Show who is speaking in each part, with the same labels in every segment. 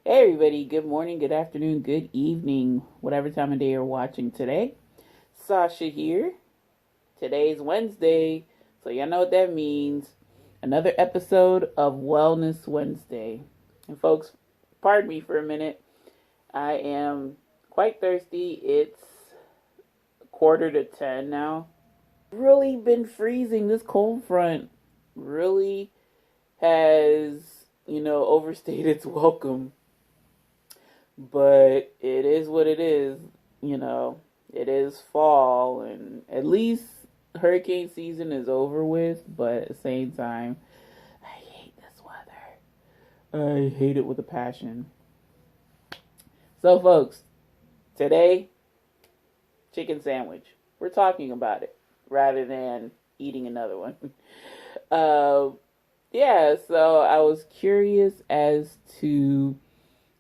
Speaker 1: Hey everybody, good morning, good afternoon, good evening, whatever time of day you're watching today. Sasha here. Today's Wednesday, so y'all know what that means. Another episode of Wellness Wednesday. And folks, pardon me for a minute. I am quite thirsty. It's quarter to 10 now. Really been freezing. This cold front really has, overstayed its welcome. But it is what it is, you know. It is fall, and at least hurricane season is over with. But at the same time, I hate this weather. I hate it with a passion. So, folks, today, chicken sandwich. We're talking about it rather than eating another one. uh, yeah, so I was curious as to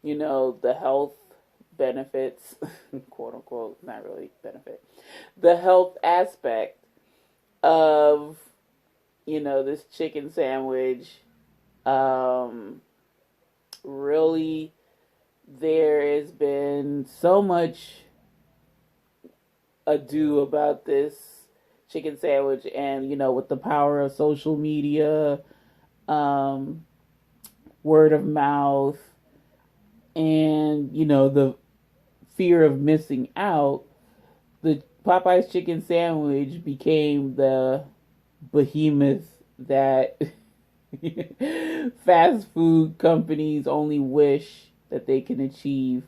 Speaker 1: the health benefits, quote unquote, not really benefit, the health aspect of, this chicken sandwich. Um, Really, there has been so much ado about this chicken sandwich, and, with the power of social media, um, word of mouth, and, the fear of missing out, the Popeye's chicken sandwich became the behemoth that fast food companies only wish that they can achieve.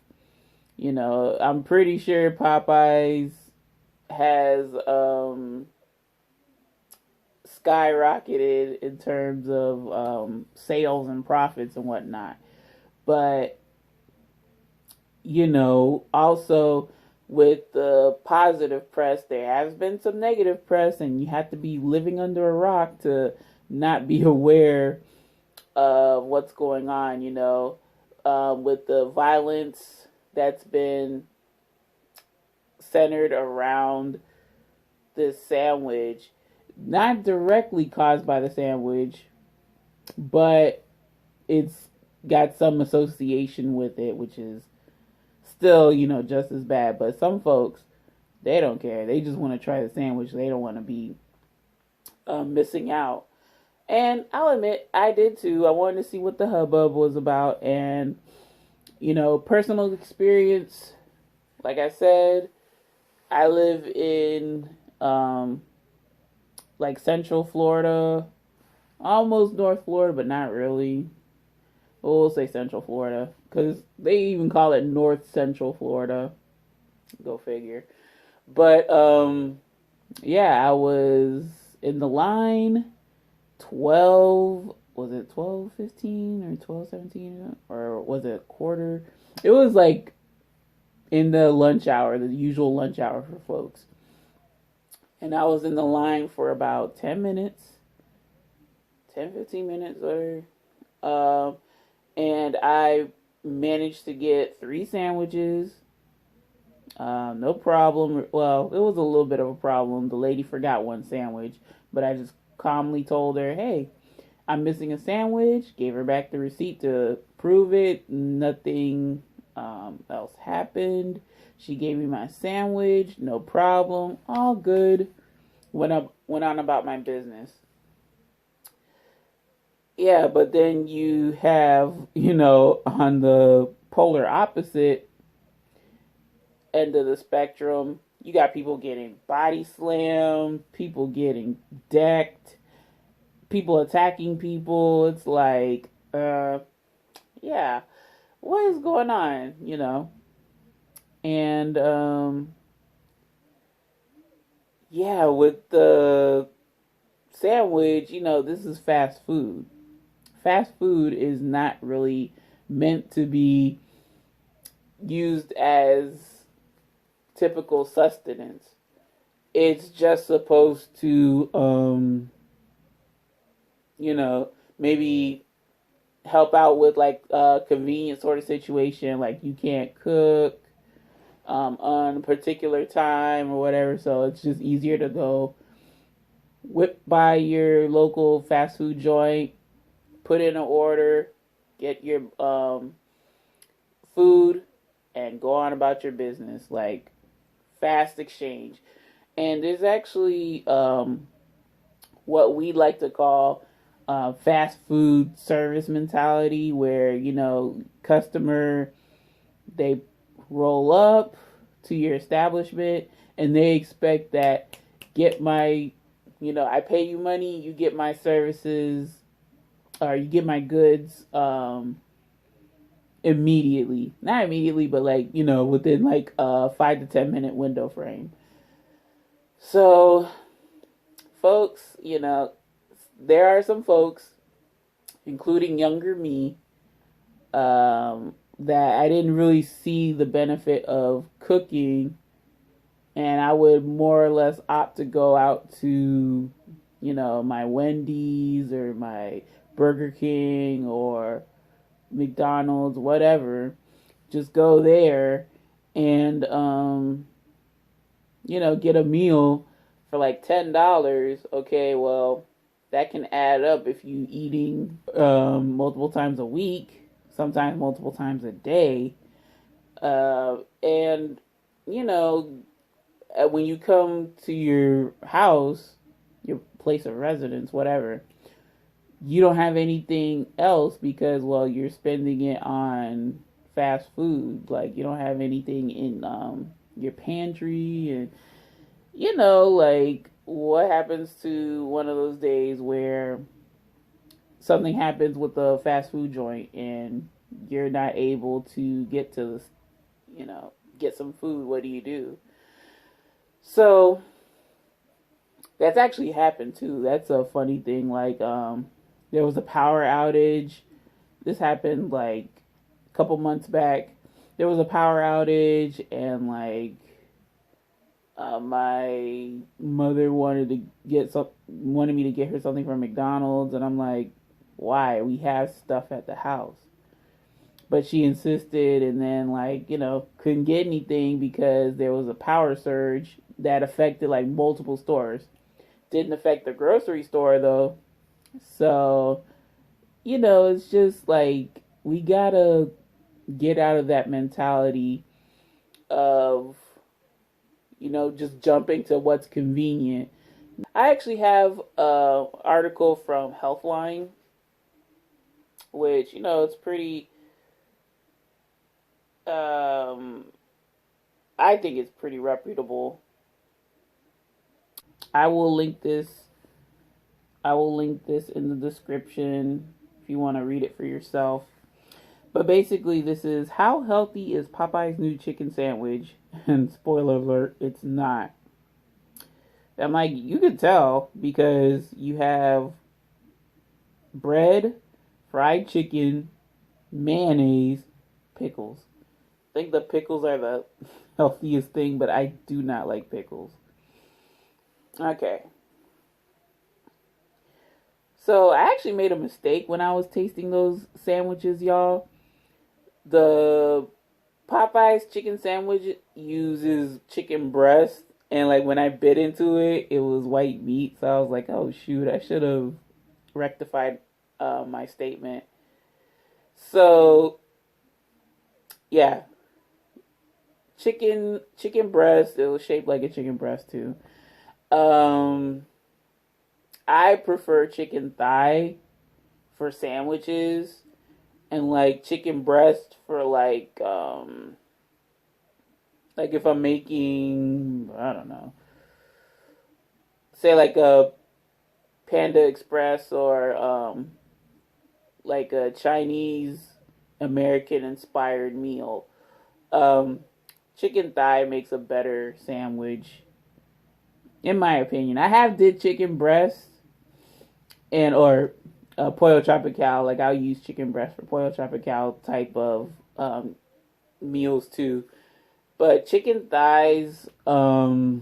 Speaker 1: I'm pretty sure Popeyes has skyrocketed in terms of sales and profits and whatnot. But also with the positive press, there has been some negative press, and you have to be living under a rock to not be aware of what's going on, with the violence that's been centered around this sandwich, not directly caused by the sandwich, but it's got some association with it, which is still, just as bad. But some folks, they don't care. They just want to try the sandwich. They don't want to be missing out. And I'll admit, I did too. I wanted to see what the hubbub was about. And, personal experience, like I said, I live in like Central Florida, almost North Florida, but not really. We'll say Central Florida because they even call it North Central Florida. Go figure. But yeah, I was in the line 12, was it 12:15 or 12:17, or was it a quarter? It was like in the lunch hour, the usual lunch hour for folks. And I was in the line for about 10 minutes, 10, 15 minutes, or and I managed to get three sandwiches. No problem. Well, it was a little bit of a problem. The lady forgot one sandwich, but I just calmly told her, "Hey, I'm missing a sandwich." Gave her back the receipt to prove it. Nothing else happened. She gave me my sandwich. No problem. All good. Went on about my business. Yeah, but then you have, on the polar opposite end of the spectrum, you got people getting body slammed, people getting decked, people attacking people. It's like, yeah, what is going on? And, yeah, with the sandwich, this is fast food. Fast food is not really meant to be used as typical sustenance. It's just supposed to, maybe help out with like a convenient sort of situation, like you can't cook on a particular time or whatever, so it's just easier to go whip by your local fast food joint, put in an order, get your food, and go on about your business. Like fast exchange. And there's actually what we like to call fast food service mentality, where customer, they roll up to your establishment and they expect that, get my, I pay you money, you get my services, or you get my goods immediately. Not immediately, but like, within like a 5 to 10 minute window frame. So, folks, there are some folks, including younger me, that I didn't really see the benefit of cooking, and I would more or less opt to go out to, my Wendy's or my Burger King or McDonald's, whatever. Just go there and, get a meal for like $10. Okay, well, that can add up if you eating multiple times a week, sometimes multiple times a day. And, when you come to your house, your place of residence, whatever, you don't have anything else because, well, you're spending it on fast food. Like, you don't have anything in your pantry. And, like, what happens to one of those days where something happens with the fast food joint and you're not able to get to the, get some food? What do you do? So that's actually happened too. That's a funny thing. Like, there was a power outage. This happened like a couple months back. There was a power outage, and like, my mother wanted me to get her something from McDonald's, and I'm like, why? We have stuff at the house. But she insisted, and then like, couldn't get anything because there was a power surge that affected like multiple stores. Didn't affect the grocery store though. So, it's just like, we gotta get out of that mentality of, just jumping to what's convenient. I actually have an article from Healthline, which, it's pretty, I think it's pretty reputable. I will link this. I will link this in the description if you want to read it for yourself. But basically, this is how healthy is Popeye's new chicken sandwich? And spoiler alert, it's not. I'm like, you could tell because you have bread, fried chicken, mayonnaise, pickles. I think the pickles are the healthiest thing, but I do not like pickles. Okay. So I actually made a mistake when I was tasting those sandwiches, y'all. The Popeye's chicken sandwich uses chicken breast, and like when I bit into it, it was white meat. So I was like, oh shoot, I should have rectified my statement. So yeah, chicken breast. It was shaped like a chicken breast too. I prefer chicken thigh for sandwiches, and like chicken breast for like if I'm making, I don't know, say like a Panda Express or like a Chinese American inspired meal. Chicken thigh makes a better sandwich, in my opinion. I have did chicken breast and or pollo tropical. Like, I'll use chicken breast for pollo tropical type of meals too. But chicken thighs, I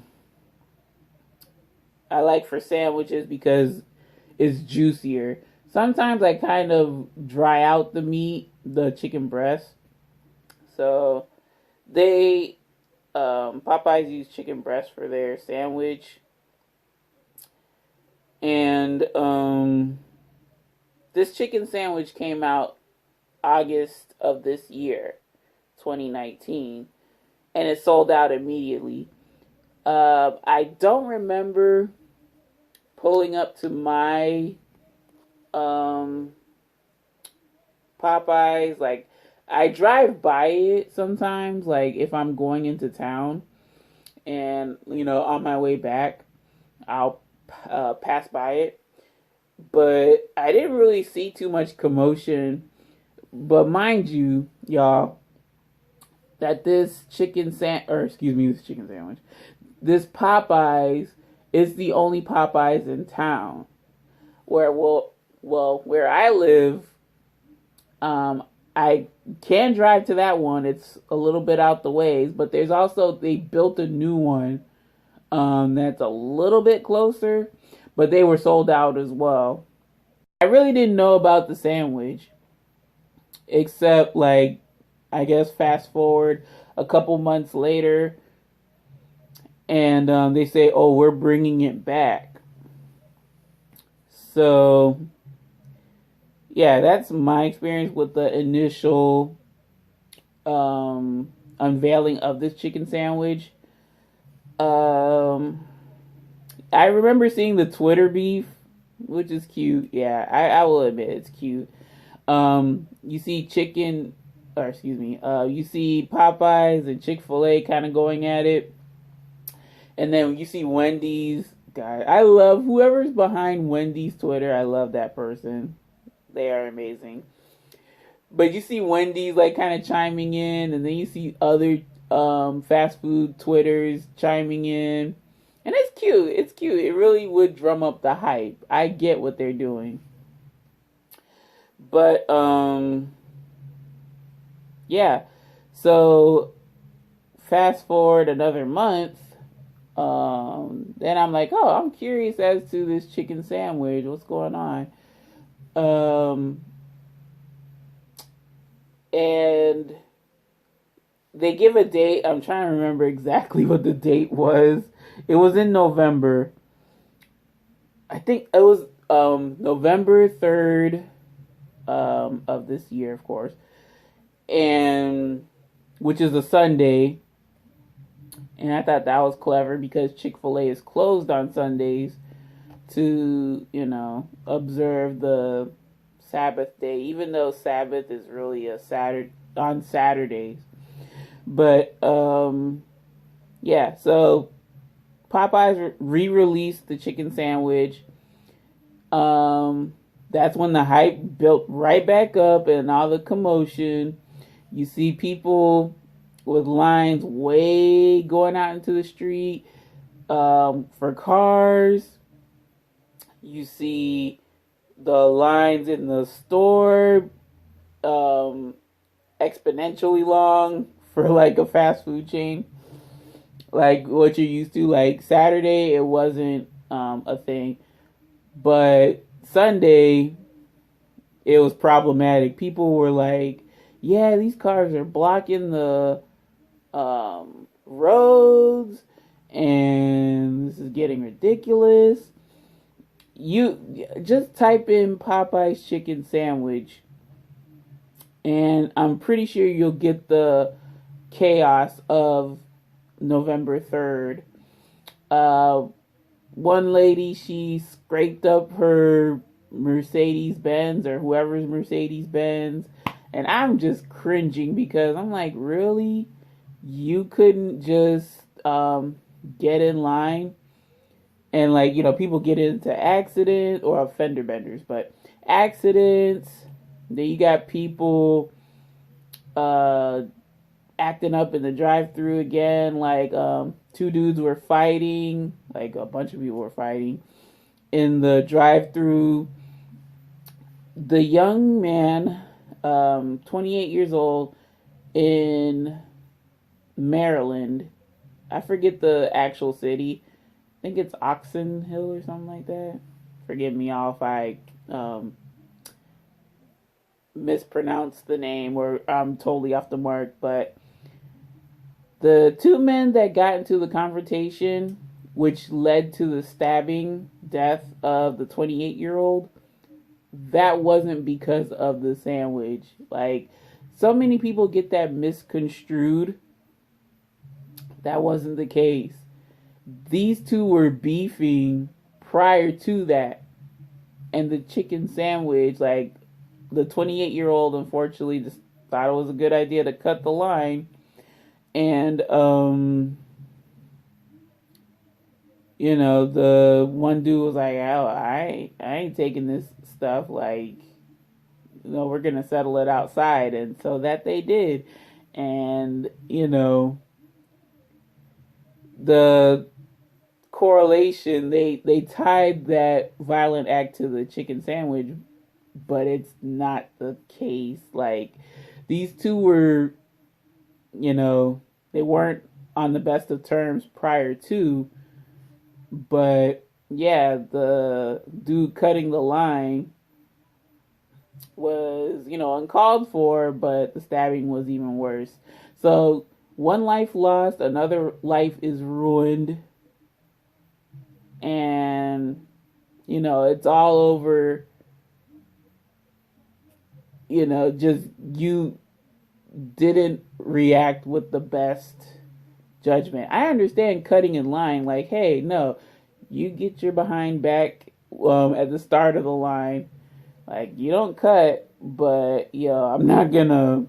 Speaker 1: like for sandwiches because it's juicier. Sometimes I kind of dry out the meat, the chicken breast. So they Popeyes use chicken breast for their sandwich. And this chicken sandwich came out August of this year. 2019, and it sold out immediately. I don't remember pulling up to my um, Popeyes. Like, I drive by it sometimes, like if I'm going into town and, on my way back, I'll pass by it. But I didn't really see too much commotion. But mind you, y'all, that this this chicken sandwich, this Popeyes is the only Popeyes in town. Where I live, I can drive to that one. It's a little bit out the ways, but they built a new one, that's a little bit closer, but they were sold out as well. I really didn't know about the sandwich, except, like, I guess fast forward a couple months later, and they say, "Oh, we're bringing it back." So yeah, that's my experience with the initial unveiling of this chicken sandwich. I remember seeing the Twitter beef, which is cute. Yeah, I will admit it's cute. You see you see Popeyes and Chick-fil-A kind of going at it. And then you see Wendy's. God, I love whoever's behind Wendy's Twitter. I love that person. They are amazing. But you see Wendy's like kind of chiming in, and then you see other fast food Twitters chiming in. And it's cute. It's cute. It really would drum up the hype. I get what they're doing. But yeah. So fast forward another month. Then I'm like, oh, I'm curious as to this chicken sandwich. What's going on? And they give a date. I'm trying to remember exactly what the date was. It was in November. I think it was November 3rd of this year, of course. And which is a Sunday. And I thought that was clever because Chick-fil-A is closed on Sundays to, observe the Sabbath day, even though Sabbath is really on Saturdays. But yeah, so Popeyes re-released the chicken sandwich. That's when the hype built right back up and all the commotion. You see people with lines way going out into the street for cars. You see the lines in the store exponentially long for like a fast food chain. Like what you're used to. Like Saturday, it wasn't a thing. But Sunday, it was problematic. People were like, yeah, these cars are blocking the roads, and this is getting ridiculous. You just type in Popeye's chicken sandwich, and I'm pretty sure you'll get the chaos of November 3rd. One lady, she scraped up her Mercedes Benz or whoever's Mercedes Benz, and I'm just cringing because I'm like, really? You couldn't just get in line? And like, people get into accidents or fender benders, but accidents. Then you got people acting up in the drive-thru again. Like two dudes were fighting. Like a bunch of people were fighting in the drive-thru. The young man, 28 years old, in Maryland. I forget the actual city. I think it's Oxon Hill or something like that. Forgive me all if I mispronounce the name or I'm totally off the mark. But the two men that got into the confrontation, which led to the stabbing death of the 28-year-old, that wasn't because of the sandwich. Like, so many people get that misconstrued. That wasn't the case. These two were beefing prior to that. And the chicken sandwich, like the 28-year-old, unfortunately, just thought it was a good idea to cut the line. And, the one dude was like, oh, I ain't taking this stuff. Like, we're going to settle it outside. And so that they did. And, the correlation, they tied that violent act to the chicken sandwich, but it's not the case. Like, these two were, they weren't on the best of terms prior to, but yeah, the dude cutting the line was, uncalled for, but the stabbing was even worse. So one life lost, another life is ruined, and it's all over. Just you didn't react with the best judgment. I understand cutting in line, like, hey, no, you get your behind back at the start of the line. Like, you don't cut, but I'm not gonna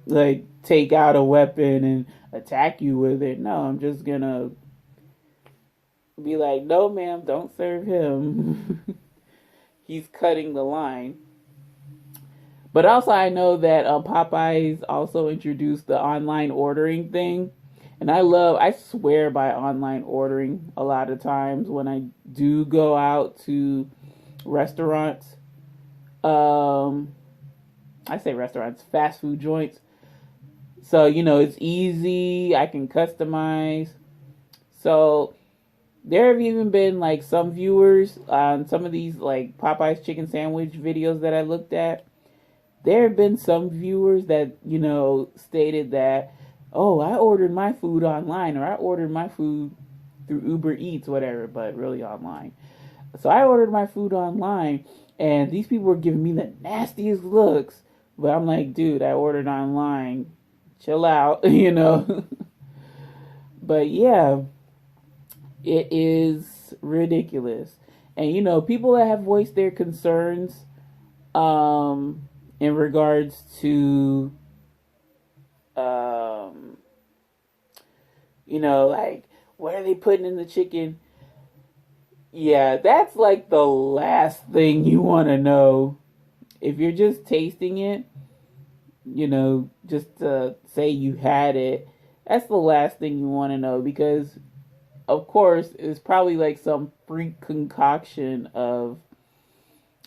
Speaker 1: like take out a weapon and attack you with it. No, I'm just gonna be like, no, ma'am, don't serve him. He's cutting the line. But also, I know that Popeyes also introduced the online ordering thing. And I swear by online ordering a lot of times when I do go out to restaurants. I say restaurants, fast food joints. So, it's easy. I can customize. So, there have even been like some viewers on some of these like Popeye's chicken sandwich videos that I looked at. There have been some viewers that, stated that, oh, I ordered my food online, or I ordered my food through Uber Eats, whatever, but really online. So I ordered my food online, and these people were giving me the nastiest looks. But I'm like, dude, I ordered online. Chill out, But yeah, it is ridiculous. And, people that have voiced their concerns, in regards to, like, what are they putting in the chicken? Yeah, that's like the last thing you want to know. If you're just tasting it, just to say you had it, that's the last thing you want to know, because, of course, it's probably like some freak concoction of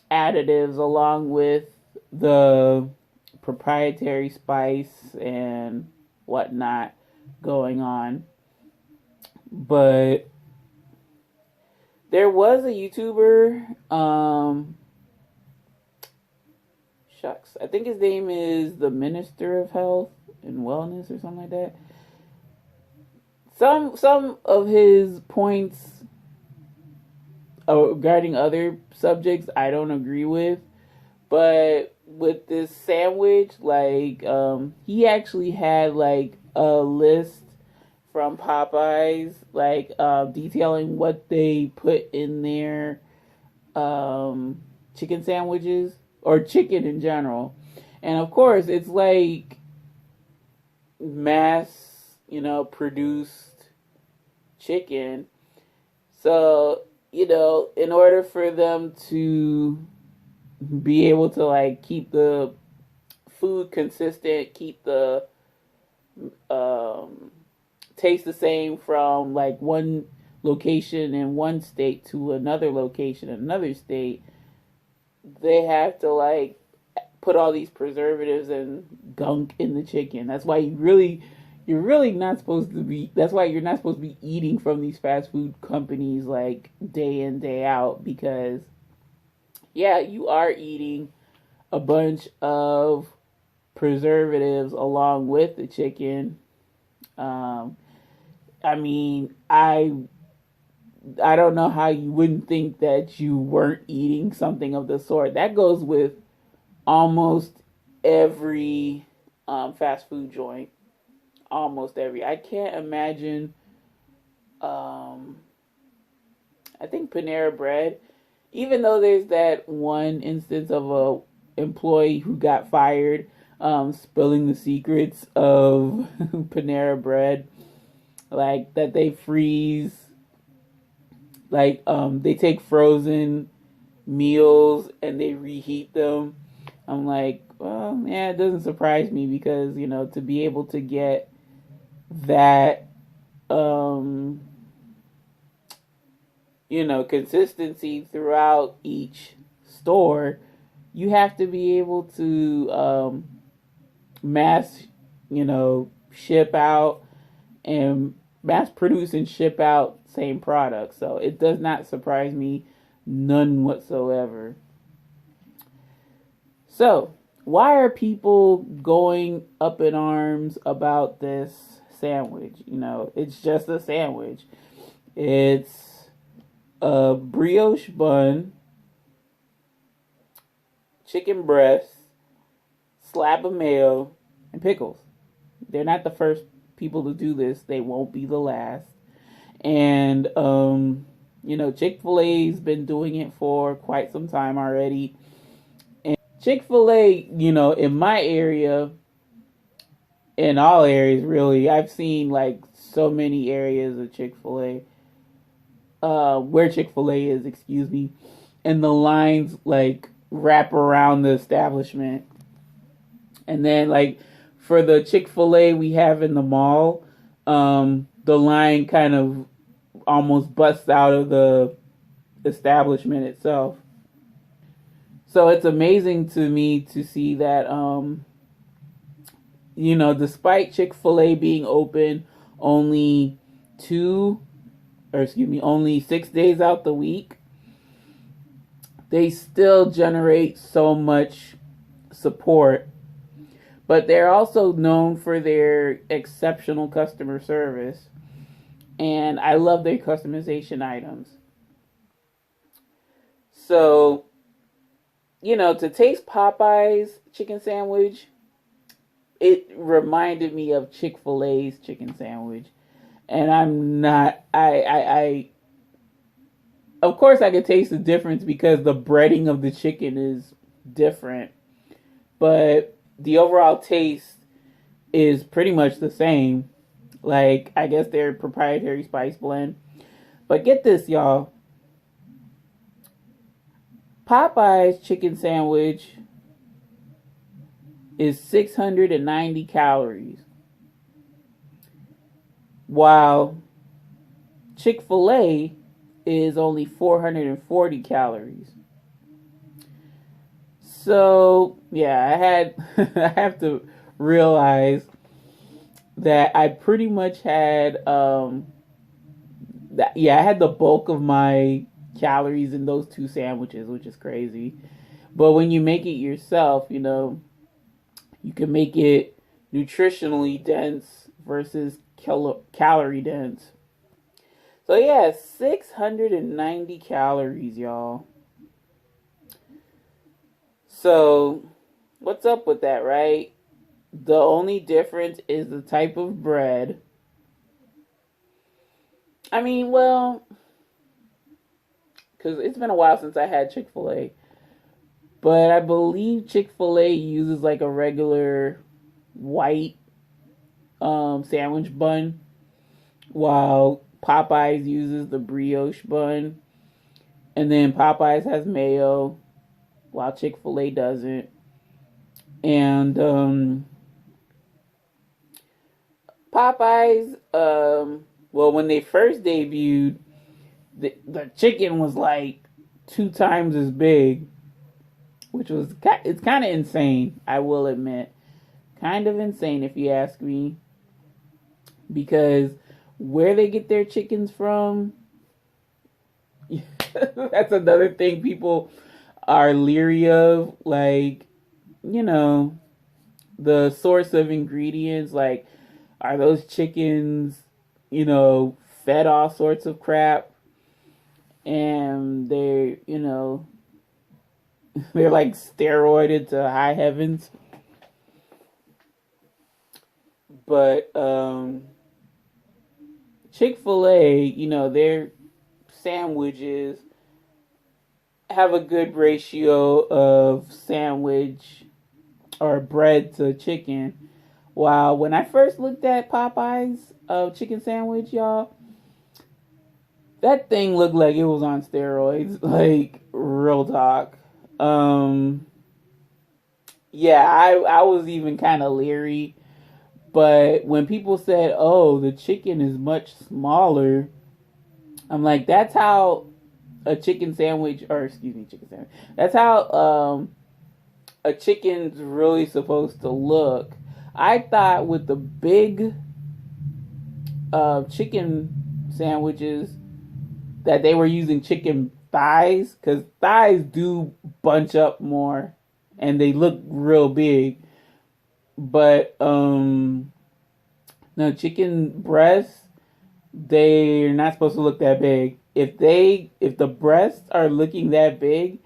Speaker 1: additives along with the proprietary spice and whatnot going on. But there was a YouTuber, I think his name is the Minister of Health and Wellness or something like that. Some of his points regarding other subjects I don't agree with, but with this sandwich, like, he actually had like a list from Popeyes, like, detailing what they put in their chicken sandwiches, or chicken in general. And of course, it's like mass, produced chicken. So, in order for them to be able to like keep the food consistent, keep the taste the same from like one location in one state to another location in another state, they have to like put all these preservatives and gunk in the chicken. That's why you're really not supposed to be, that's why you're not supposed to be eating from these fast food companies like day in, day out, because yeah, you are eating a bunch of preservatives along with the chicken. I mean, I don't know how you wouldn't think that you weren't eating something of the sort. That goes with almost every fast food joint. Almost every. I can't imagine. Um, I think Panera Bread, even though there's that one instance of a employee who got fired, spilling the secrets of Panera Bread, like that they freeze, like they take frozen meals and they reheat them. I'm like, well, yeah, it doesn't surprise me because to be able to get that um consistency throughout each store, you have to be able to mass, ship out and mass produce and ship out same product. So it does not surprise me none whatsoever. So, why are people going up in arms about this sandwich? It's just a sandwich. It's a brioche bun, chicken breast, slab of mayo, and pickles. They're not the first people to do this. They won't be the last. And Chick-fil-A's been doing it for quite some time already. And Chick-fil-A, in my area, in all areas really, I've seen like so many areas of Chick-fil-A, where Chick-fil-A is, excuse me, and the lines like wrap around the establishment. And then like for the Chick-fil-A we have in the mall, the line kind of almost busts out of the establishment itself. So it's amazing to me to see that, despite Chick-fil-A being open only only 6 days out the week, they still generate so much support. But they're also known for their exceptional customer service. And I love their customization items. So, to taste Popeye's chicken sandwich, it reminded me of Chick-fil-A's chicken sandwich. And I'm not, of course I could taste the difference because the breading of the chicken is different. But the overall taste is pretty much the same. Like, I guess their proprietary spice blend. But get this, y'all. Popeye's chicken sandwich is 690 calories, while Chick-fil-A is only 440 calories. So, yeah, I have to realize that I pretty much had I had the bulk of my calories in those two sandwiches, which is crazy. But when you make it yourself, you can make it nutritionally dense versus calorie dense. So yeah, 690 calories, y'all. So what's up with that, right? The only difference is the type of bread. I mean, well, because it's been a while since I had Chick-fil-A. But I believe Chick-fil-A uses like a regular white sandwich bun, while Popeyes uses the brioche bun. And then Popeyes has mayo, while Chick-fil-A doesn't. And Popeyes, well, when they first debuted, the chicken was like 2 times as big, which was, it's kind of insane, I will admit. Kind of insane if you ask me. Because where they get their chickens from, that's another thing people are leery of. Like, the source of ingredients, like, are those chickens, fed all sorts of crap? And they're, they're like steroided to high heavens. But Chick-fil-A, their sandwiches have a good ratio of sandwich or bread to chicken. While when I first looked at Popeye's chicken sandwich, y'all, that thing looked like it was on steroids. Like, real talk. Yeah, I was even kind of leery. But when people said, "Oh, the chicken is much smaller," I'm like, "That's how a chicken sandwich, or excuse me, chicken sandwich. That's how a chicken's really supposed to look." I thought with the big chicken sandwiches that they were using chicken thighs, because thighs do bunch up more and they look real big. But no, chicken breasts, they're not supposed to look that big. If the breasts are looking that big,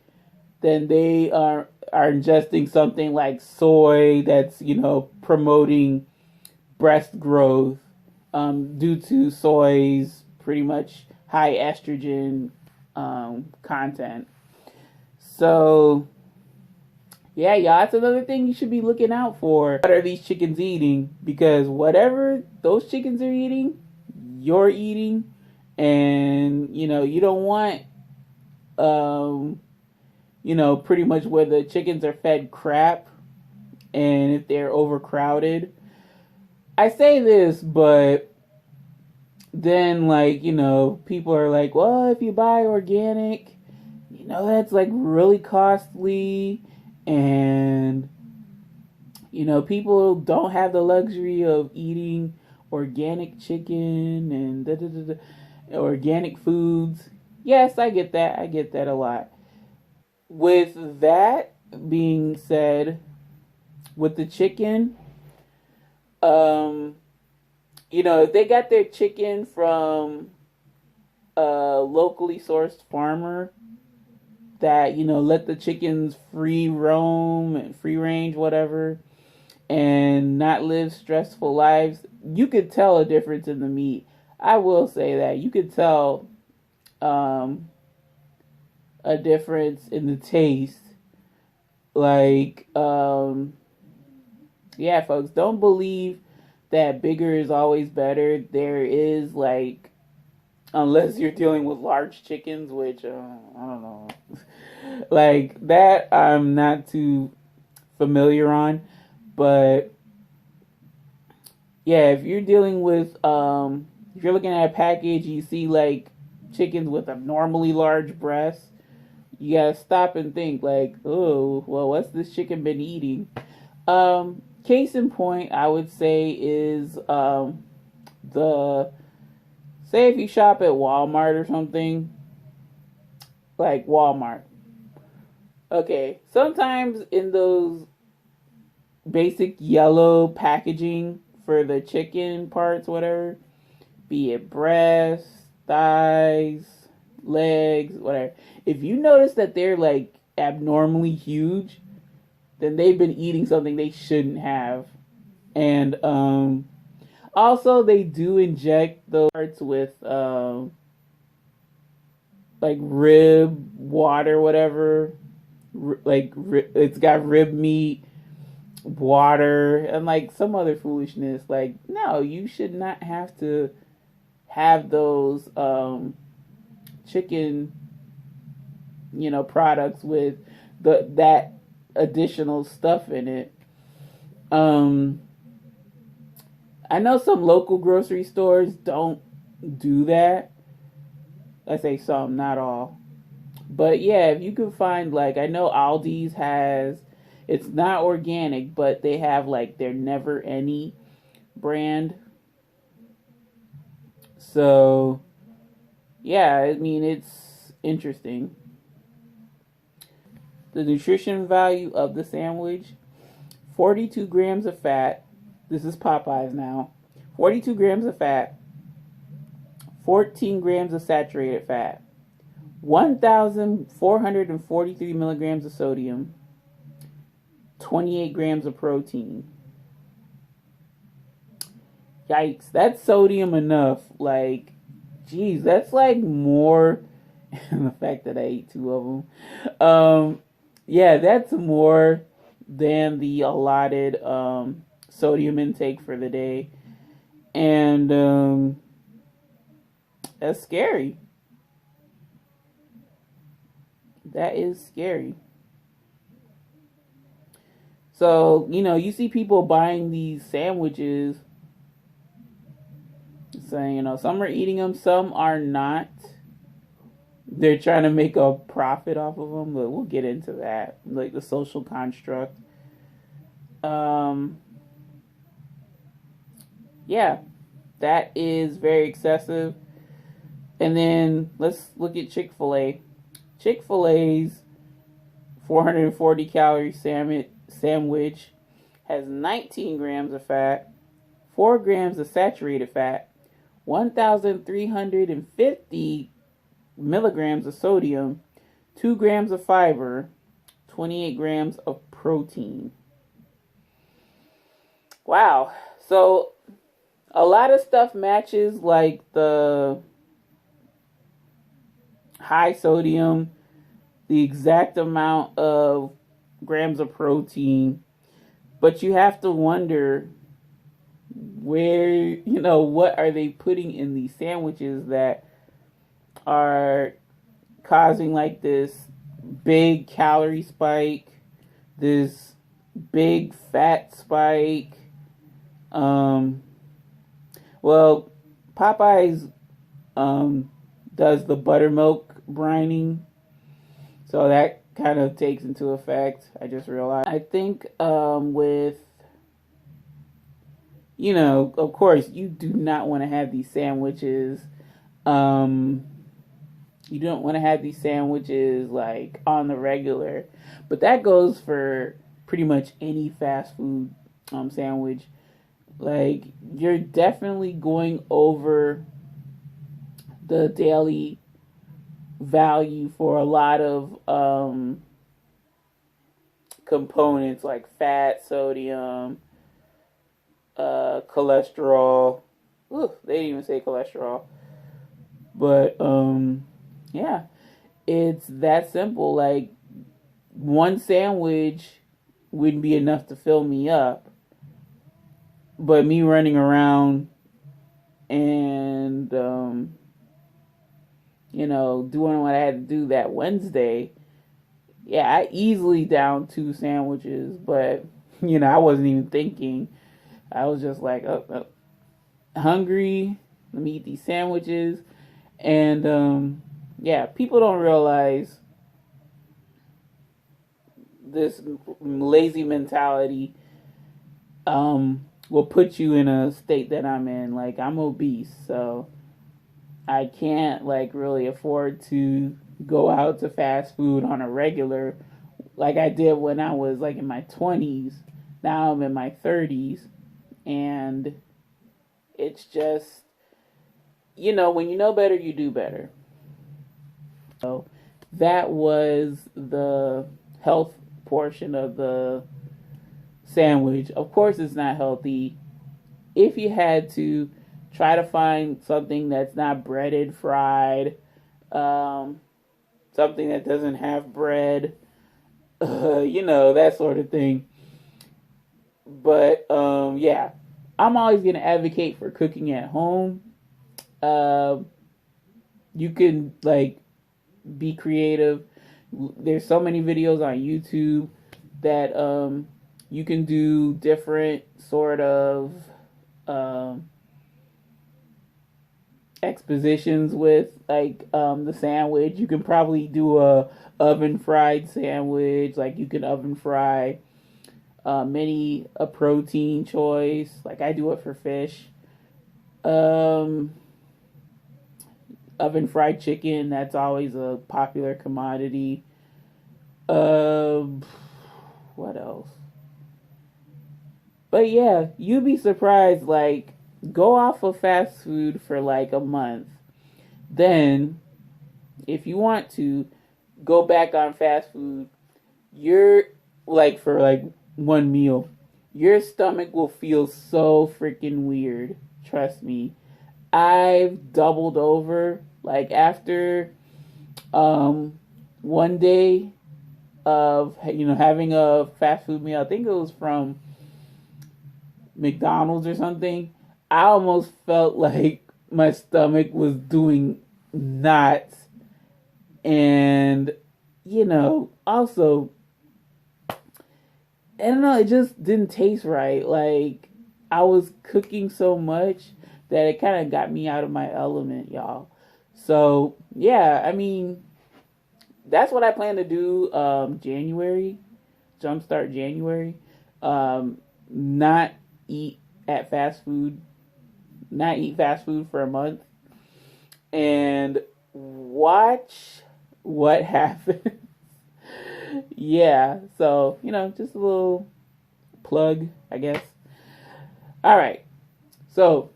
Speaker 1: then they are ingesting something like soy that's promoting breast growth, due to soy's pretty much high estrogen content. So yeah, y'all, that's another thing you should be looking out for. What are these chickens eating? Because whatever those chickens are eating, you're eating, and you don't want pretty much where the chickens are fed crap, and if they're overcrowded. I say this, but then people are like, well, if you buy organic, that's like really costly, and people don't have the luxury of eating organic chicken and organic foods. Yes, I get that. I get that a lot. With that being said, with the chicken, um, if they got their chicken from a locally sourced farmer that, let the chickens free roam and free range, whatever, and not live stressful lives, you could tell a difference in the meat. I will say that. You could tell um, a difference in the taste. Like, yeah, folks, don't believe that bigger is always better. There is, like, unless you're dealing with large chickens, which, I don't know. Like, that I'm not too familiar on. But, yeah, if you're dealing with, if you're looking at a package, you see, like, chickens with abnormally large breasts, you gotta stop and think, like, oh, well, what's this chicken been eating? Case in point, I would say is the say if you shop at Walmart or something, like Walmart. Okay, sometimes in those basic yellow packaging for the chicken parts, whatever, be it breasts, thighs, legs, whatever. If you notice that they're like abnormally huge, then they've been eating something they shouldn't have. And also they do inject those parts with like rib water, whatever. It's got rib meat, water, and like some other foolishness. Like, no, you should not have to have those chicken, products with that additional stuff in it. Um, I know some local grocery stores don't do that. I say some, not all. But yeah, if you can find, like, I know Aldi's has, it's not organic, but they have like their Never Any brand. So yeah, I mean, it's interesting. The nutrition value of the sandwich: 42 grams of fat. This is Popeyes now. 42 grams of fat, 14 grams of saturated fat, 1,443 milligrams of sodium, 28 grams of protein. Yikes, that's sodium enough. Like, geez, that's like more. And the fact that I ate two of them. Yeah, that's more than the allotted sodium intake for the day. And that's scary. That is scary. So, you see people buying these sandwiches saying, some are eating them, some are not. They're trying to make a profit off of them, but we'll get into that. Like the social construct. Yeah, that is very excessive. And then let's look at Chick-fil-A. Chick-fil-A's 440 calorie sandwich has 19 grams of fat, 4 grams of saturated fat, 1,350 milligrams of sodium, 2 grams of fiber, 28 grams of protein. Wow. So a lot of stuff matches like the high sodium, the exact amount of grams of protein, but you have to wonder where, what are they putting in these sandwiches that are causing like this big calorie spike, this big fat spike. Well, Popeyes does the buttermilk brining, so that kind of takes into effect. I just realized. I think with of course, you do not want to have these sandwiches. You don't want to have these sandwiches like on the regular, but that goes for pretty much any fast food sandwich. Like, you're definitely going over the daily value for a lot of components like fat, sodium, cholesterol. Ooh, they didn't even say cholesterol. But yeah, it's that simple. Like, one sandwich wouldn't be enough to fill me up, but me running around and doing what I had to do that Wednesday, yeah, I easily downed 2 sandwiches, but I wasn't even thinking. I was just like, hungry, let me eat these sandwiches. And yeah, people don't realize this lazy mentality will put you in a state that I'm in. Like, I'm obese, so I can't like really afford to go out to fast food on a regular like I did when I was like in my 20s. Now I'm in my 30s, and it's just, when you know better, you do better. So that was the health portion of the sandwich. Of course, it's not healthy. If you had to, try to find something that's not breaded, fried, something that doesn't have bread, that sort of thing. But yeah, I'm always going to advocate for cooking at home. You can like be creative. There's so many videos on YouTube that you can do different sort of expositions with, like the sandwich. You can probably do a oven fried sandwich. Like, you can oven fry a protein choice. Like, I do it for fish. Oven fried chicken, that's always a popular commodity. What else? But yeah, you'd be surprised. Like, go off of fast food for like a month. Then, if you want to, go back on fast food. You're like, for like one meal, your stomach will feel so freaking weird. trust me, I've doubled over. Like after one day of having a fast food meal, I think it was from McDonald's or something, I almost felt like my stomach was doing knots. And also, I don't know, it just didn't taste right. Like I was cooking so much that it kind of got me out of my element, y'all. So yeah, I mean, that's what I plan to do. January, jumpstart January. Not eat at fast food, not eat fast food for a month, and watch what happens. Yeah, so just a little plug, I guess. All right, so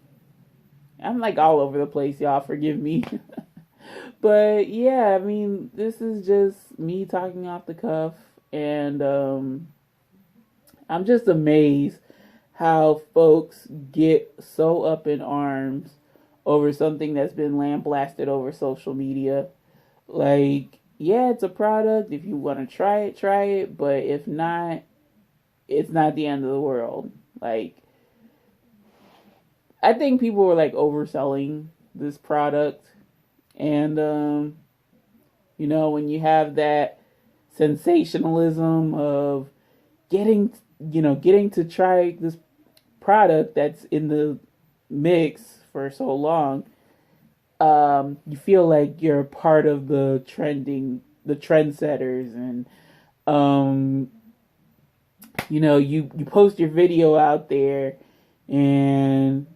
Speaker 1: I'm like all over the place, y'all. Forgive me. But yeah, I mean, this is just me talking off the cuff, and I'm just amazed how folks get so up in arms over something that's been lambasted over social media. Like, yeah, it's a product. If you want to try it, try it. But if not, it's not the end of the world. Like, I think people were like overselling this product. And, when you have that sensationalism of getting to try this product that's in the mix for so long, you feel like you're a part of the trendsetters, and you post your video out there, and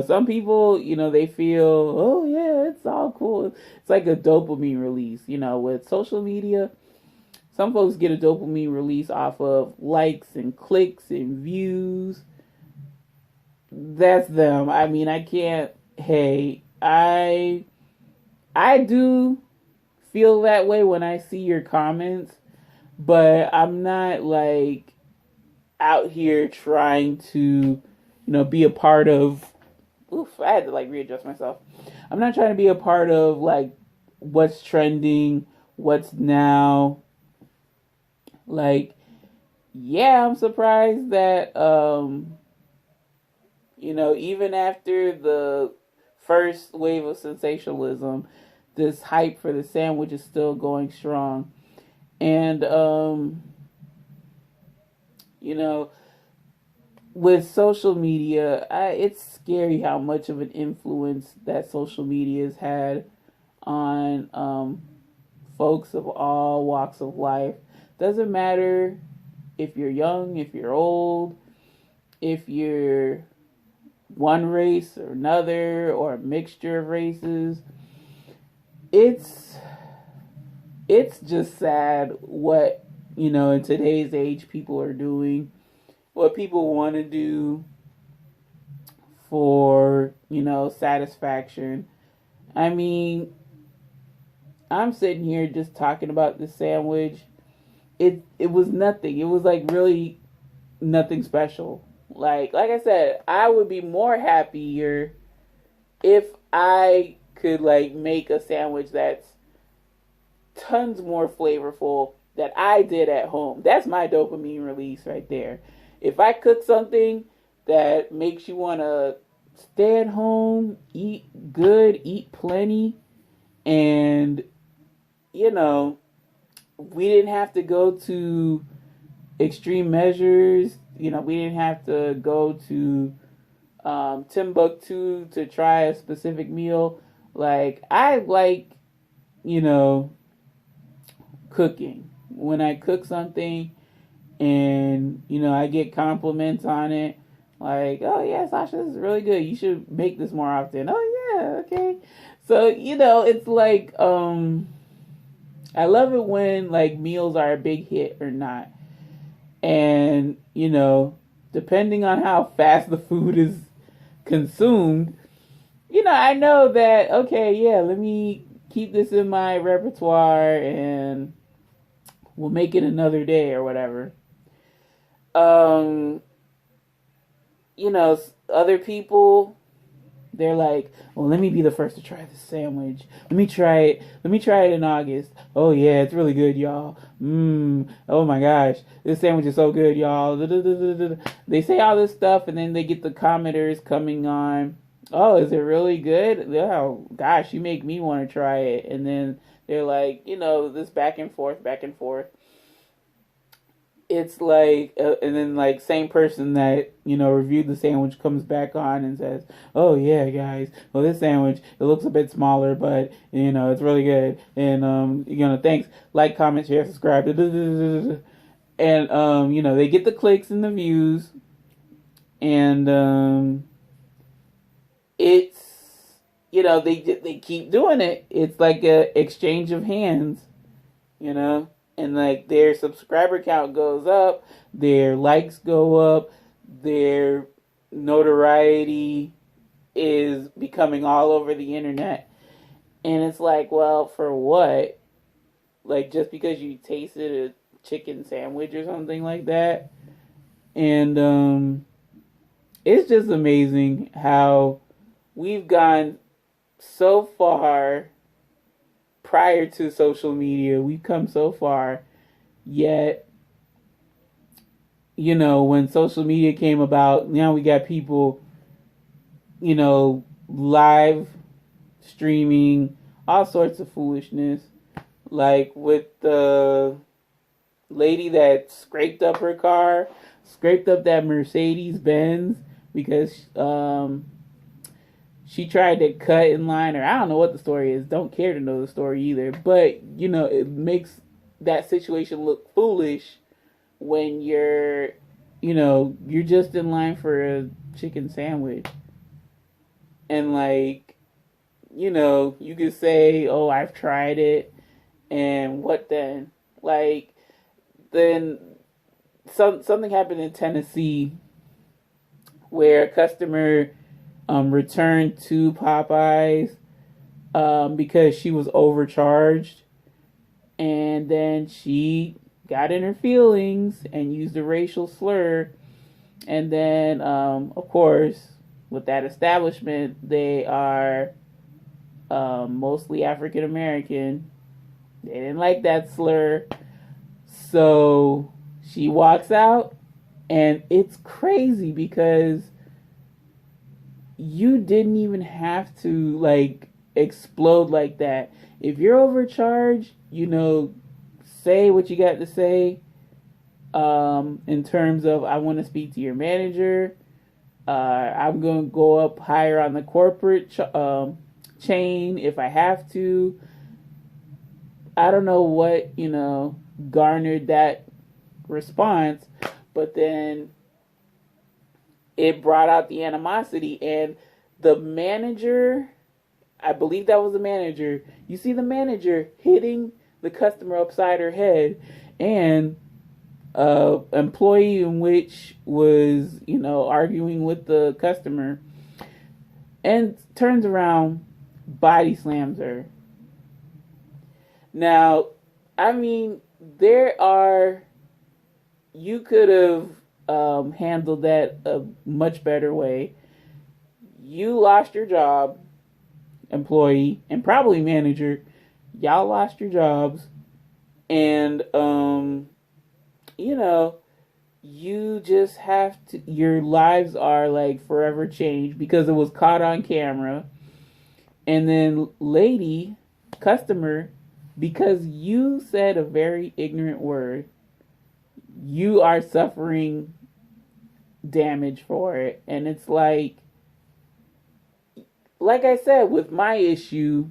Speaker 1: some people, they feel, oh yeah, it's all cool. It's like a dopamine release, with social media. Some folks get a dopamine release off of likes and clicks and views. That's them. I mean, I can't. Hey, I do feel that way when I see your comments, but I'm not like out here trying to, be a part of. Oof, I had to like readjust myself. I'm not trying to be a part of like what's trending, what's now. Like, yeah, I'm surprised that even after the first wave of sensationalism, this hype for the sandwich is still going strong. And with social media, it's scary how much of an influence that social media has had on folks of all walks of life. Doesn't matter if you're young, if you're old, if you're one race or another, or a mixture of races. It's just sad what, in today's age people are doing, what people want to do for, satisfaction. I mean, I'm sitting here just talking about the sandwich. It was nothing. It was like really nothing special. Like I said, I would be more happier if I could like make a sandwich that's tons more flavorful that I did at home. That's my dopamine release right there. If I cook something that makes you want to stay at home, eat good, eat plenty, and we didn't have to go to extreme measures. We didn't have to go to Timbuktu to try a specific meal. Like, I like, cooking. When I cook something and, I get compliments on it, like, oh yeah, Sasha, this is really good. You should make this more often. Oh yeah, okay. So, it's like, I love it when like meals are a big hit or not. And, depending on how fast the food is consumed, I know that, okay, yeah, let me keep this in my repertoire and we'll make it another day or whatever. other people, they're like, well, let me be the first to try this sandwich. Let me try it. Let me try it in August. Oh yeah, it's really good, y'all. Oh my gosh, this sandwich is so good, y'all. They say all this stuff, and then they get the commenters coming on. Oh, is it really good? Oh gosh, you make me want to try it. And then they're like, this back and forth, back and forth. It's like, and then like same person that reviewed the sandwich comes back on and says, "Oh yeah, guys, well this sandwich it looks a bit smaller, but it's really good." And thanks, like, comment, share, subscribe, and they get the clicks and the views, and it's they keep doing it. It's like a exchange of hands, and like their subscriber count goes up, their likes go up, their notoriety is becoming all over the internet. And it's like, well, for what? Like, just because you tasted a chicken sandwich or something like that. And it's just amazing how we've gone so far. Prior to social media, we've come so far, yet, when social media came about, now we got people, live streaming all sorts of foolishness, like with the lady that scraped up her car, scraped up that Mercedes Benz because she tried to cut in line, or I don't know what the story is. Don't care to know the story either. But, it makes that situation look foolish when you're just in line for a chicken sandwich. And like, you could say, oh, I've tried it. And what then? Like, then something happened in Tennessee where a customer returned to Popeyes because she was overcharged, and then she got in her feelings and used a racial slur, and then of course with that establishment they are mostly African American. They didn't like that slur, so she walks out, and it's crazy because you didn't even have to like explode like that. If you're overcharged, say what you got to say. In terms of, I want to speak to your manager. I'm going to go up higher on the corporate chain if I have to. I don't know what garnered that response, but then it brought out the animosity, and the manager, I believe that was the manager. You see the manager hitting the customer upside her head, and employee in which was, arguing with the customer, and turns around, body slams her. Now, I mean, you could have handled that a much better way. You lost your job, employee, and probably manager. Y'all lost your jobs, and you just have to. Your lives are like forever changed because it was caught on camera. And then, lady, customer, because you said a very ignorant word, you are suffering damage for it. And it's like I said, with my issue,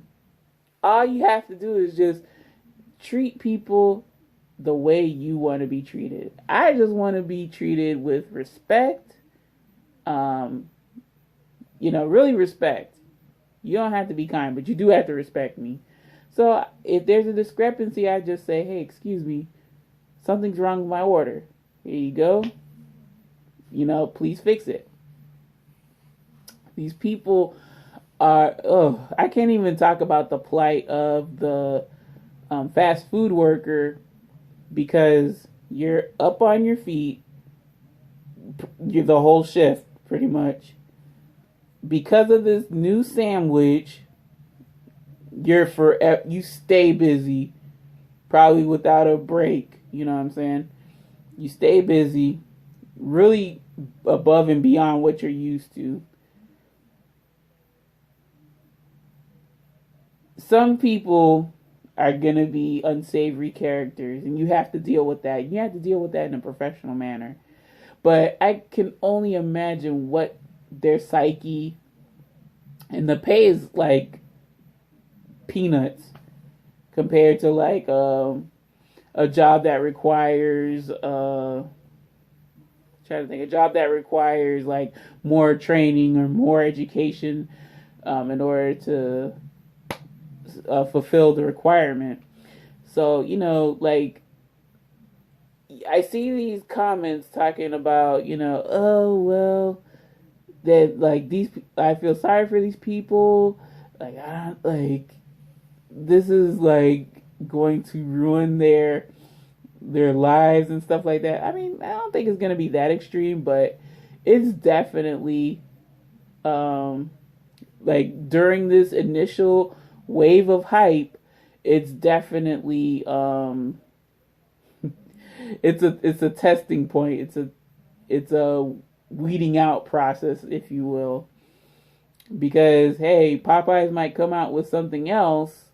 Speaker 1: all you have to do is just treat people the way you want to be treated. I just want to be treated with respect. Really respect. You don't have to be kind, but you do have to respect me. So if there's a discrepancy, I just say, hey, excuse me, something's wrong with my order. Here you go. Please fix it. These people are, I can't even talk about the plight of the fast food worker, because you're up on your feet, you're the whole shift pretty much, because of this new sandwich, you stay busy, probably without a break. You know what I'm saying? You stay busy, really above and beyond what you're used to. Some people are going to be unsavory characters, and you have to deal with that. You have to deal with that in a professional manner. But I can only imagine what their psyche, and the pay is like peanuts compared to like a job that requires trying to think, a job that requires like more training or more education in order to fulfill the requirement. So, like, I see these comments talking about, oh, well, that, like, I feel sorry for these people. Like, I don't, like, this is, like, going to ruin their lives and stuff like that. I mean, I don't think it's going to be that extreme, but it's definitely, like, during this initial wave of hype, it's definitely it's a testing point. It's a weeding out process, if you will, because hey, Popeyes might come out with something else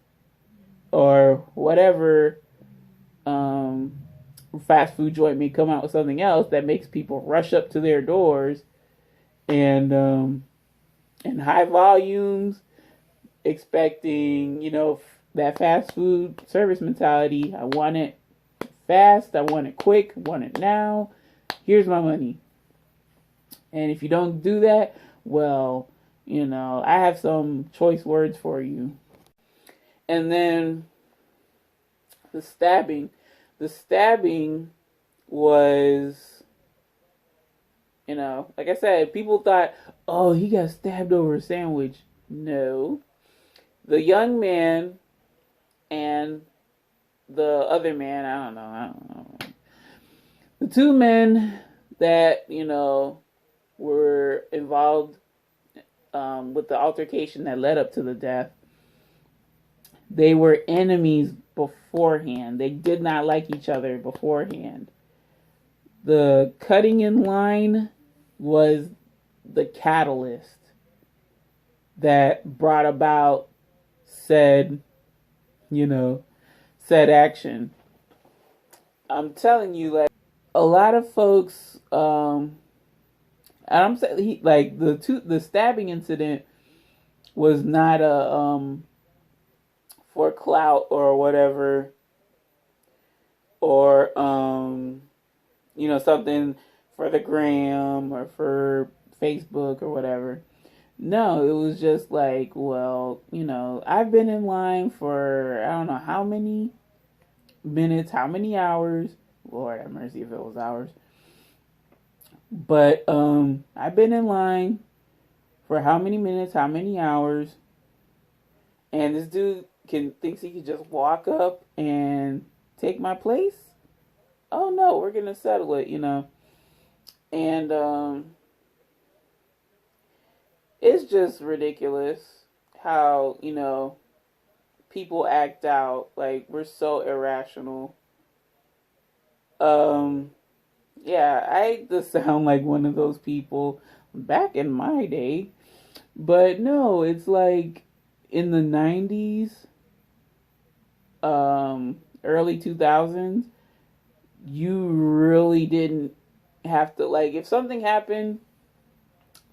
Speaker 1: or whatever. Fast food joint may come out with something else that makes people rush up to their doors and in high volumes, expecting, that fast food service mentality. I want it fast, I want it quick, I want it now. Here's my money. And if you don't do that, well, I have some choice words for you. And then the stabbing. The stabbing was, like I said, people thought, oh, he got stabbed over a sandwich. No. The young man and the other man, I don't know. The two men that, were involved with the altercation that led up to the death, they were enemies beforehand. They did not like each other beforehand. The cutting in line was the catalyst that brought about said action. I'm telling you, like, a lot of folks, and I'm saying, like, the stabbing incident was not a for clout or whatever, or something for the gram or for Facebook or whatever. No, it was just like, well, I've been in line for I don't know how many minutes, how many hours. Lord have mercy if it was hours. But I've been in line for how many minutes, how many hours, and this dude thinks he can just walk up and take my place. Oh no, we're gonna settle it, and it's just ridiculous how people act out. Like, we're so irrational. Yeah, I just sound like one of those people back in my day. But no, it's like in the 90s, early 2000s, you really didn't have to, like, if something happened,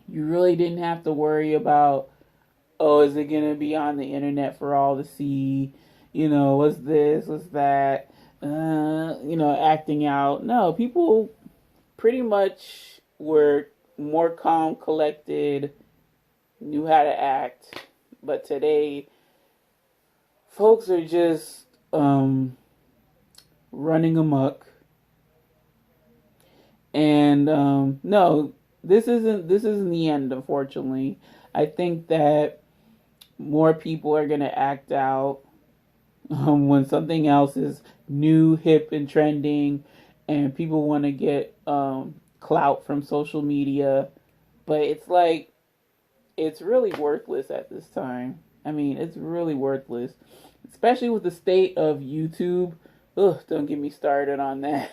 Speaker 1: you really didn't have to worry about, oh, is it going to be on the internet for all to see? What's this, what's that? Acting out. No, people pretty much were more calm, collected, knew how to act. But today, folks are just running amok. And no, this isn't the end, unfortunately. I think that more people are gonna act out when something else is new, hip, and trending, and people want to get clout from social media. But it's like, it's really worthless at this time. I mean, it's really worthless, especially with the state of YouTube. Ugh, don't get me started on that.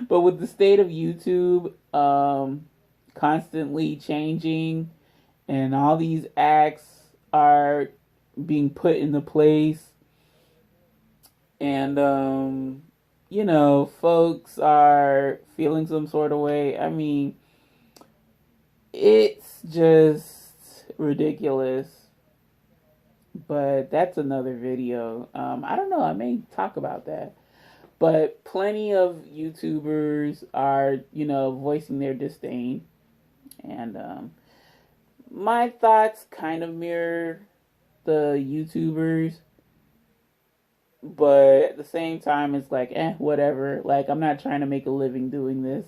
Speaker 1: But with the state of YouTube, constantly changing, and all these acts are being put into place, and folks are feeling some sort of way. I mean, it's just ridiculous. But that's another video. I don't know. I may talk about that. But plenty of YouTubers are, voicing their disdain. And my thoughts kind of mirror the YouTubers. But at the same time, it's like, whatever. Like, I'm not trying to make a living doing this.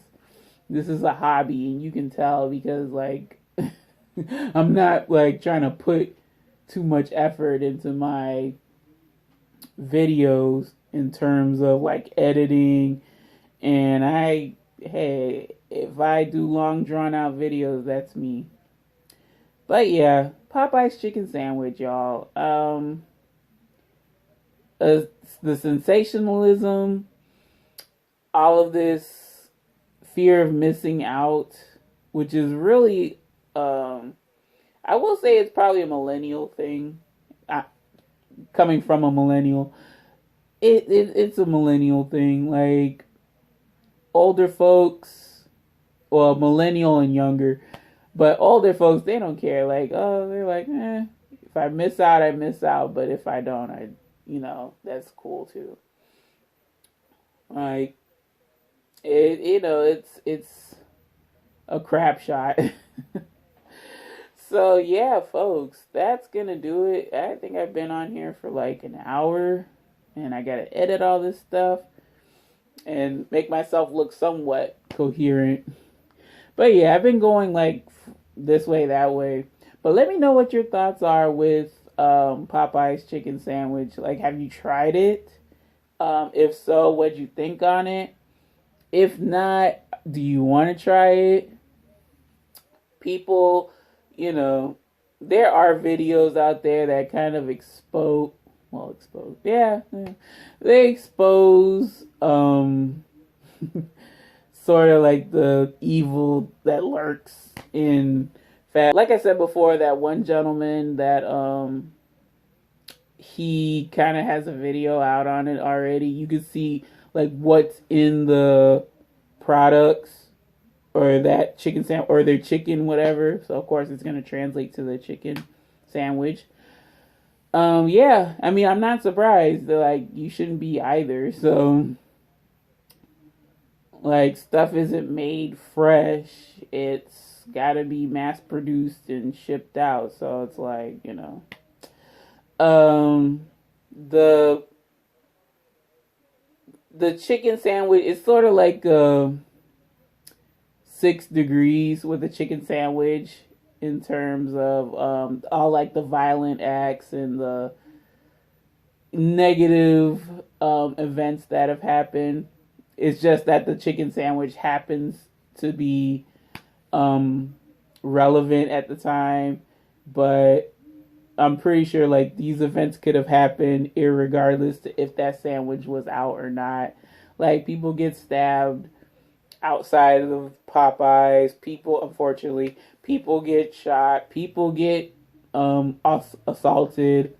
Speaker 1: This is a hobby, and you can tell because, like, I'm not, like, trying to put too much effort into my videos in terms of, like, editing. And hey, if I do long, drawn-out videos, that's me. But, yeah, Popeye's chicken sandwich, y'all. The sensationalism, all of this fear of missing out, which is really, I will say it's probably a millennial thing. Coming from a millennial, it's a millennial thing. Like, older folks, well, millennial and younger, but older folks, they don't care. Like, oh, they're like, if I miss out, I miss out. But if I don't, that's cool too. Like, it's a crap shot. So yeah, folks, that's gonna do it. I think I've been on here for like an hour, and I gotta edit all this stuff and make myself look somewhat coherent. But yeah, I've been going like this way, that way. But let me know what your thoughts are with Popeye's chicken sandwich. Like, have you tried it? If so, what'd you think on it? If not, do you want to try it? People, there are videos out there that kind of they expose sort of like the evil that lurks in fat. Like I said before, that one gentleman that he kind of has a video out on it already. You can see like what's in the products, or that chicken sandwich, or their chicken, whatever. So of course it's going to translate to the chicken sandwich. Yeah, I mean, I'm not surprised. Like, you shouldn't be either. So, like, stuff isn't made fresh. It's got to be mass produced and shipped out. So it's like, the chicken sandwich is sort of like 6 degrees with a chicken sandwich, in terms of all like the violent acts and the negative events that have happened. It's just that the chicken sandwich happens to be relevant at the time, but I'm pretty sure like these events could have happened irregardless to if that sandwich was out or not. Like, people get stabbed outside of Popeyes. Unfortunately, people get shot. People get assaulted.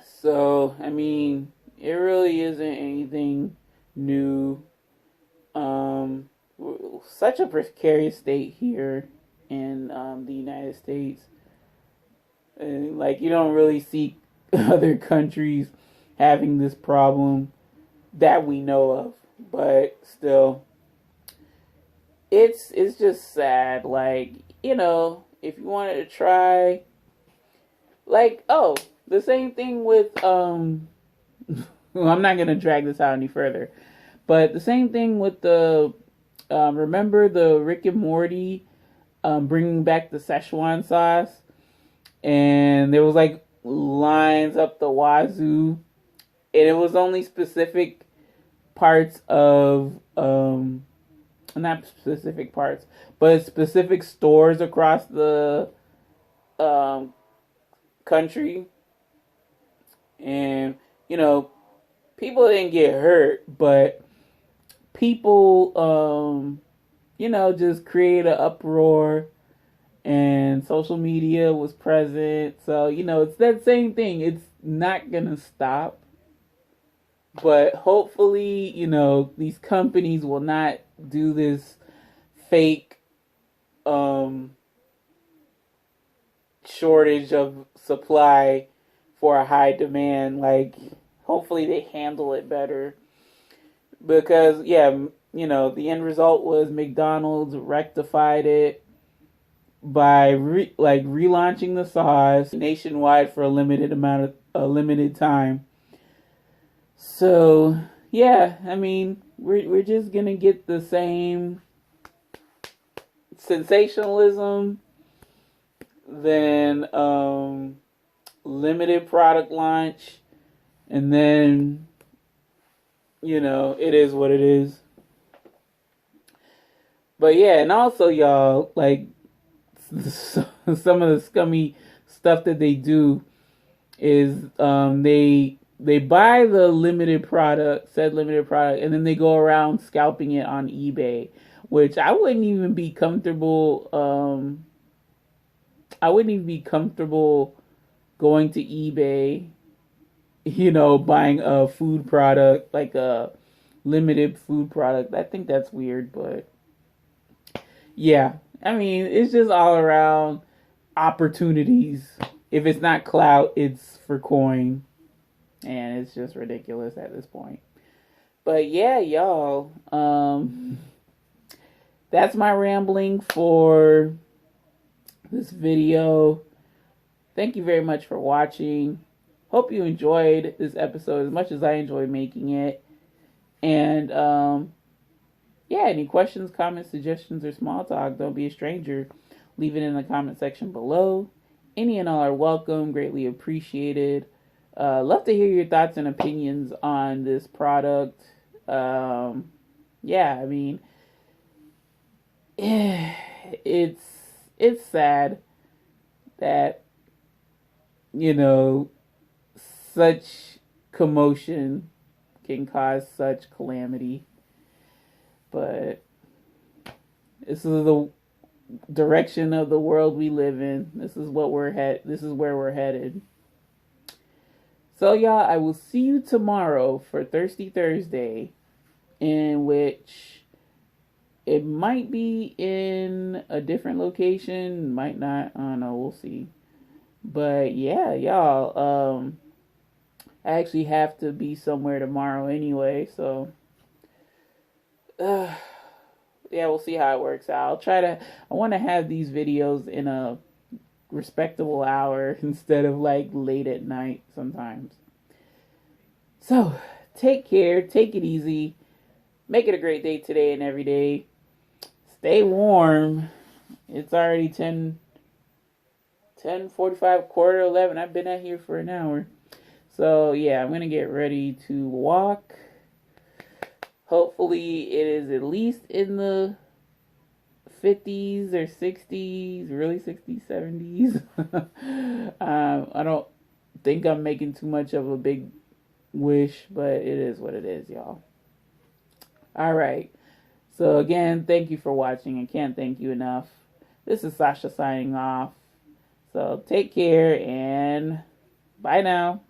Speaker 1: So, I mean, it really isn't anything new. Such a precarious state here in the United States. And, like, you don't really see other countries having this problem that we know of. But still, it's just sad. Like, if you wanted to try, like, the same thing with well, I'm not gonna drag this out any further, but the same thing with the remember the Rick and Morty bringing back the Szechuan sauce, and there was like lines up the wazoo, and it was only specific parts of not specific parts, but specific stores across the um, country. And, you know, people didn't get hurt, but people, just create an uproar, and social media was present. So, it's that same thing. It's not going to stop. But hopefully, these companies will not do this fake um, shortage of supply for a high demand. Like, hopefully they handle it better. Because, yeah, the end result was McDonald's rectified it by relaunching the sauce nationwide for a limited time. So yeah, I mean, we're just gonna get the same sensationalism, then limited product launch, and then it is what it is. But yeah, and also y'all, like, some of the scummy stuff that they do is they buy the said limited product, and then they go around scalping it on eBay, which I wouldn't even be comfortable. I wouldn't even be comfortable going to eBay, buying a food product, like a limited food product. I think that's weird, but yeah, I mean, it's just all around opportunities. If it's not clout, it's for coin. And it's just ridiculous at this point. But yeah, y'all, that's my rambling for this video. Thank you very much for watching. Hope you enjoyed this episode as much as I enjoyed making it. And yeah, any questions, comments, suggestions, or small talk, don't be a stranger. Leave it in the comment section below. Any and all are welcome, greatly appreciated. Love to hear your thoughts and opinions on this product. Yeah, I mean, it's sad that, such commotion can cause such calamity. But this is the direction of the world we live in. This is where we're headed. So y'all, I will see you tomorrow for Thirsty Thursday, in which it might be in a different location, might not, I don't know, we'll see. But yeah, y'all, I actually have to be somewhere tomorrow anyway, so yeah, we'll see how it works out. I want to have these videos in a respectable hour instead of like late at night sometimes. So take care, take it easy, make it a great day today and every day. Stay warm. It's already 10:45, quarter 11. I've been out here for an hour. So yeah, I'm gonna get ready to walk. Hopefully it is at least in the 50s or 60s, really 60s, 70s. I don't think I'm making too much of a big wish, but it is what it is, y'all. All right. So again, thank you for watching. I can't thank you enough. This is Sasha signing off. So take care and bye now.